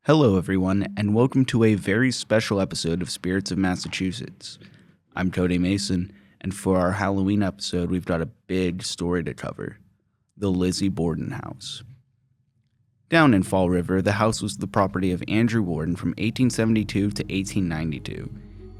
Hello, everyone, and welcome to a very special episode of Spirits of Massachusetts. I'm Cody Mason, and for our Halloween episode, we've got a big story to cover: the Lizzie Borden house. Down in Fall River, the house was the property of Andrew Borden from 1872 to 1892.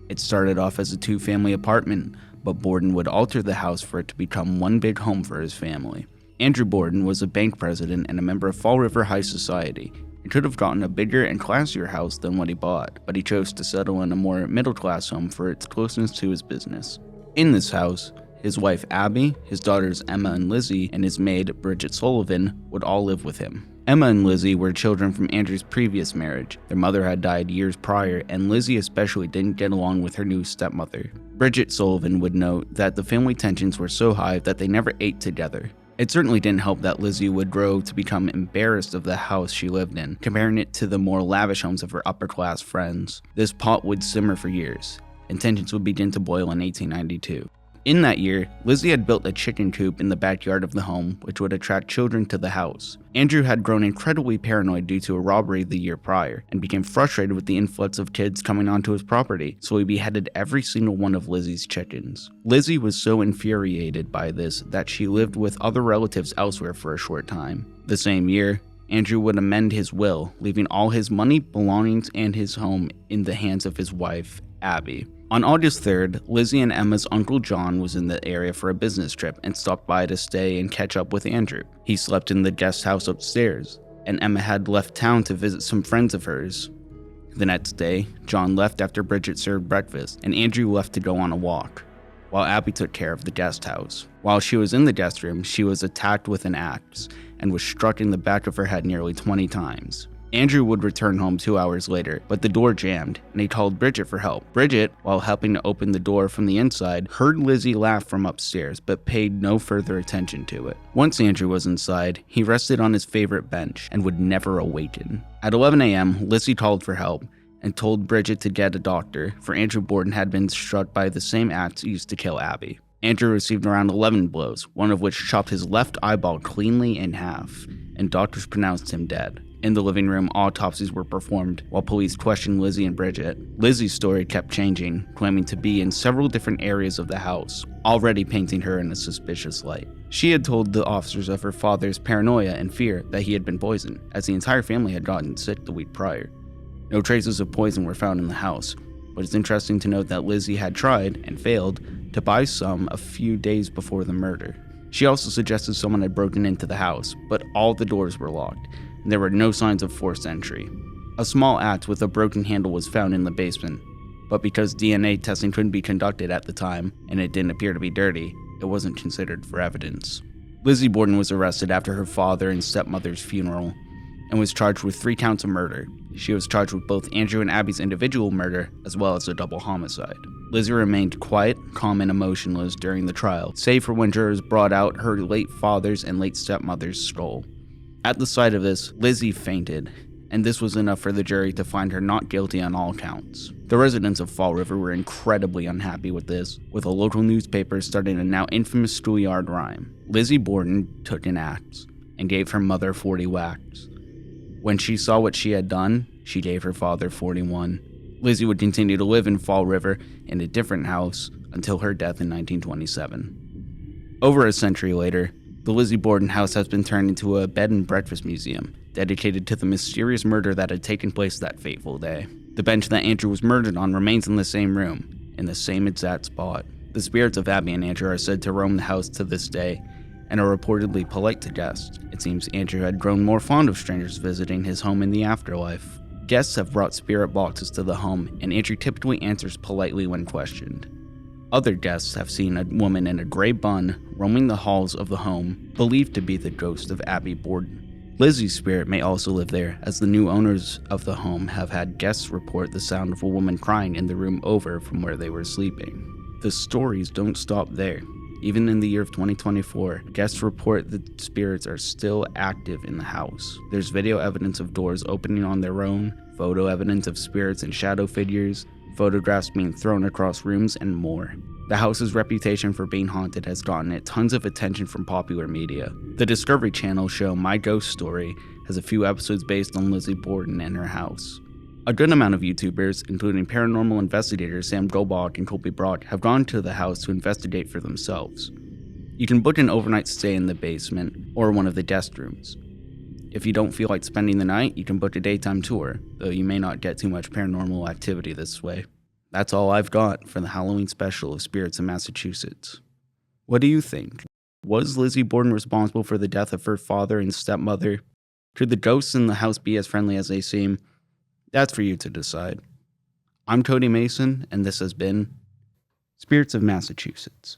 It started off as a two-family apartment, but Borden would alter the house for it to become one big home for his family. Andrew Borden was a bank president and a member of Fall River High Society. He could have gotten a bigger and classier house than what he bought, but he chose to settle in a more middle-class home for its closeness to his business. In this house, his wife Abby, his daughters Emma and Lizzie, and his maid Bridget Sullivan would all live with him. Emma and Lizzie were children from Andrew's previous marriage. Their mother had died years prior, and Lizzie especially didn't get along with her new stepmother. Bridget Sullivan would note that the family tensions were so high that they never ate together. It certainly didn't help that Lizzie would grow to become embarrassed of the house she lived in, comparing it to the more lavish homes of her upper-class friends. This pot would simmer for years, and tensions would begin to boil in 1892. In that year, Lizzie had built a chicken coop in the backyard of the home, which would attract children to the house. Andrew had grown incredibly paranoid due to a robbery the year prior, and became frustrated with the influx of kids coming onto his property, so he beheaded every single one of Lizzie's chickens. Lizzie was so infuriated by this that she lived with other relatives elsewhere for a short time. The same year, Andrew would amend his will, leaving all his money, belongings, and his home in the hands of his wife, Abby. On August 3rd, Lizzie and Emma's Uncle John was in the area for a business trip and stopped by to stay and catch up with Andrew. He slept in the guest house upstairs, and Emma had left town to visit some friends of hers. The next day, John left after Bridget served breakfast, and Andrew left to go on a walk, while Abby took care of the guest house. While she was in the guest room, she was attacked with an axe and was struck in the back of her head nearly 20 times. Andrew would return home 2 hours later, but the door jammed, and he called Bridget for help. Bridget, while helping to open the door from the inside, heard Lizzie laugh from upstairs, but paid no further attention to it. Once Andrew was inside, he rested on his favorite bench and would never awaken. At 11 a.m., Lizzie called for help and told Bridget to get a doctor, for Andrew Borden had been struck by the same axe used to kill Abby. Andrew received around 11 blows, one of which chopped his left eyeball cleanly in half, and doctors pronounced him dead. In the living room, autopsies were performed while police questioned Lizzie and Bridget. Lizzie's story kept changing, claiming to be in several different areas of the house, already painting her in a suspicious light. She had told the officers of her father's paranoia and fear that he had been poisoned, as the entire family had gotten sick the week prior. No traces of poison were found in the house, but it's interesting to note that Lizzie had tried, and failed, to buy some a few days before the murder. She also suggested someone had broken into the house, but all the doors were locked, and there were no signs of forced entry. A small axe with a broken handle was found in the basement, but because DNA testing couldn't be conducted at the time, and it didn't appear to be dirty, it wasn't considered for evidence. Lizzie Borden was arrested after her father and stepmother's funeral, and was charged with 3 counts of murder. She was charged with both Andrew and Abby's individual murder, as well as a double homicide. Lizzie remained quiet, calm, and emotionless during the trial, save for when jurors brought out her late father's and late stepmother's skull. At the sight of this, Lizzie fainted, and this was enough for the jury to find her not guilty on all counts. The residents of Fall River were incredibly unhappy with this, with a local newspaper starting a now infamous schoolyard rhyme. Lizzie Borden took an axe and gave her mother 40 whacks. When she saw what she had done, she gave her father 41. Lizzie would continue to live in Fall River in a different house until her death in 1927. Over a century later, the Lizzie Borden house has been turned into a bed and breakfast museum, dedicated to the mysterious murder that had taken place that fateful day. The bench that Andrew was murdered on remains in the same room, in the same exact spot. The spirits of Abby and Andrew are said to roam the house to this day, and are reportedly polite to guests. It seems Andrew had grown more fond of strangers visiting his home in the afterlife. Guests have brought spirit boxes to the home, and Andrew typically answers politely when questioned. Other guests have seen a woman in a gray bun roaming the halls of the home, believed to be the ghost of Abby Borden. Lizzie's spirit may also live there, as the new owners of the home have had guests report the sound of a woman crying in the room over from where they were sleeping. The stories don't stop there. Even in the year of 2024, guests report that spirits are still active in the house. There's video evidence of doors opening on their own, photo evidence of spirits and shadow figures, photographs being thrown across rooms, and more. The house's reputation for being haunted has gotten it tons of attention from popular media. The Discovery Channel show My Ghost Story has a few episodes based on Lizzie Borden and her house. A good amount of YouTubers, including paranormal investigators Sam Gobach and Colby Brock, have gone to the house to investigate for themselves. You can book an overnight stay in the basement or one of the guest rooms. If you don't feel like spending the night, you can book a daytime tour, though you may not get too much paranormal activity this way. That's all I've got for the Halloween special of Spirits in Massachusetts. What do you think? Was Lizzie Borden responsible for the death of her father and stepmother? Could the ghosts in the house be as friendly as they seem? That's for you to decide. I'm Cody Mason, and this has been Spirits of Massachusetts.